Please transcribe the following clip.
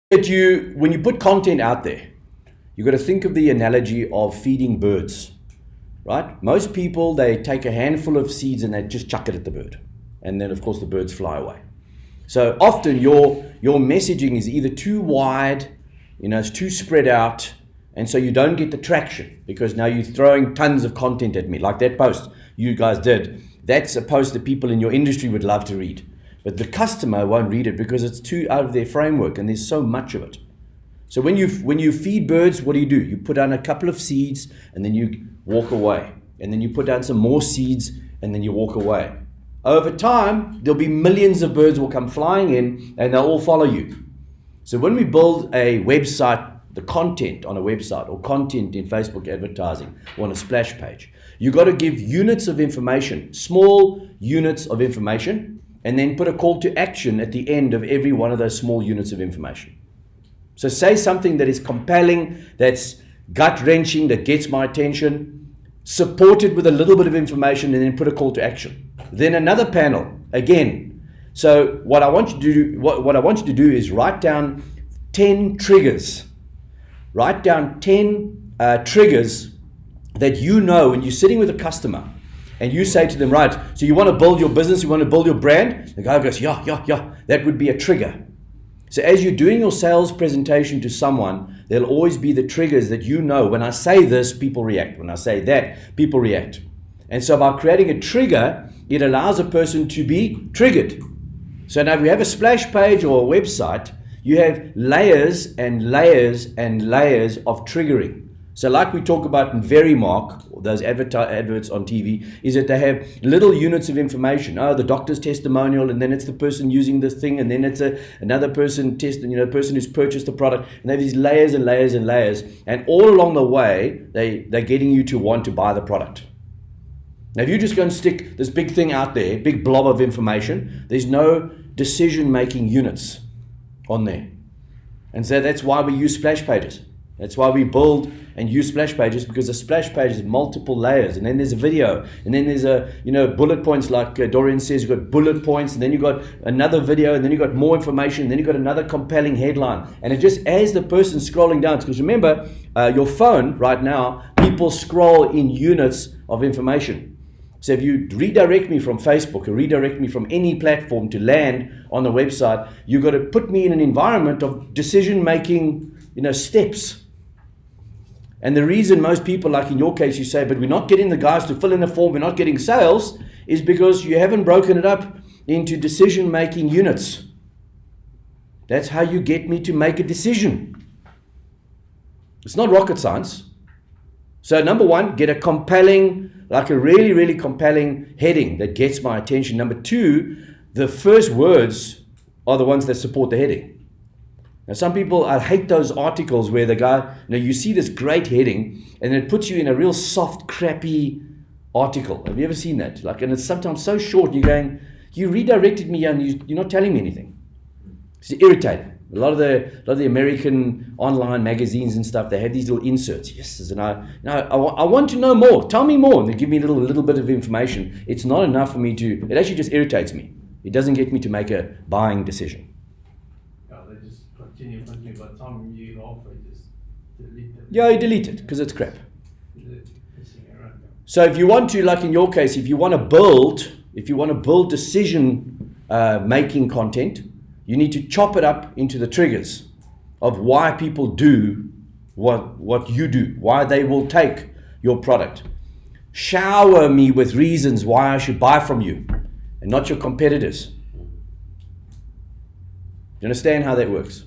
When you put content out there, you've got to think of the analogy of feeding birds, right? Most people, they take a handful of seeds and they just chuck it at the bird. And then, of course, the birds fly away. So often your messaging is either too wide, it's too spread out, and so you don't get the traction because now you're throwing tons of content at me, like that post you guys did. That's a post that people in your industry would love to read. But the customer won't read it because it's too out of their framework and there's so much of it. So when you feed birds, what do? You put down a couple of seeds and then you walk away. And then you put down some more seeds and then you walk away. Over time, there'll be millions of birds will come flying in and they'll all follow you. So when we build a website, the content on a website or content in Facebook advertising or on a splash page, you've got to give units of information, small units of information, and then put a call to action at the end of every one of those small units of information. So say something that is compelling, that's gut-wrenching, that gets my attention, support it with a little bit of information, and then put a call to action. Then another panel, again. So what I want you to do is write down 10 triggers. Write down 10 triggers that when you're sitting with a customer, and you say to them, right, so you want to build your business, you want to build your brand? The guy goes, yeah, that would be a trigger. So as you're doing your sales presentation to someone, there'll always be the triggers that when I say this, people react. When I say that, people react. And so by creating a trigger, it allows a person to be triggered. So now if you have a splash page or a website, you have layers and layers and layers of triggering. So like we talk about in Verimark, those adverts on TV, is that they have little units of information. Oh, the doctor's testimonial, and then it's the person using this thing, and then it's another person person who's purchased the product. And they have these layers and layers and layers. And all along the way, they're getting you to want to buy the product. Now, if you just go and stick this big thing out there, big blob of information, there's no decision-making units on there. And so that's why we use splash pages. That's why we build and use splash pages, because a splash page is multiple layers, and then there's a video, and then there's bullet points, like Dorian says. You've got bullet points, and then you've got another video, and then you've got more information, and then you've got another compelling headline. And it just, as the person's scrolling down, because remember, your phone right now, people scroll in units of information. So if you redirect me from Facebook or redirect me from any platform to land on the website, you've got to put me in an environment of decision-making, steps. And the reason most people, like in your case, you say, but we're not getting the guys to fill in a form, we're not getting sales, is because you haven't broken it up into decision-making units. That's how you get me to make a decision. It's not rocket science. So number one, get a compelling, like a really, really compelling heading that gets my attention. Number two, the first words are the ones that support the heading. Now, some people, I hate those articles where the guy, you see this great heading and it puts you in a real soft, crappy article. Have you ever seen that? And it's sometimes so short, you're going, you redirected me and you're not telling me anything. It's irritating. A lot of the American online magazines and stuff, they have these little inserts. Yes, and I want to know more. Tell me more. And they give me a little bit of information. It's not enough for me to, it actually just irritates me. It doesn't get me to make a buying decision. Continue, but some you offer just delete them. Yeah, you delete it because it's crap. So if you want to, like in your case, if you want to build decision making content, you need to chop it up into the triggers of why people do what you do, why they will take your product. Shower me with reasons why I should buy from you and not your competitors. Do you understand how that works?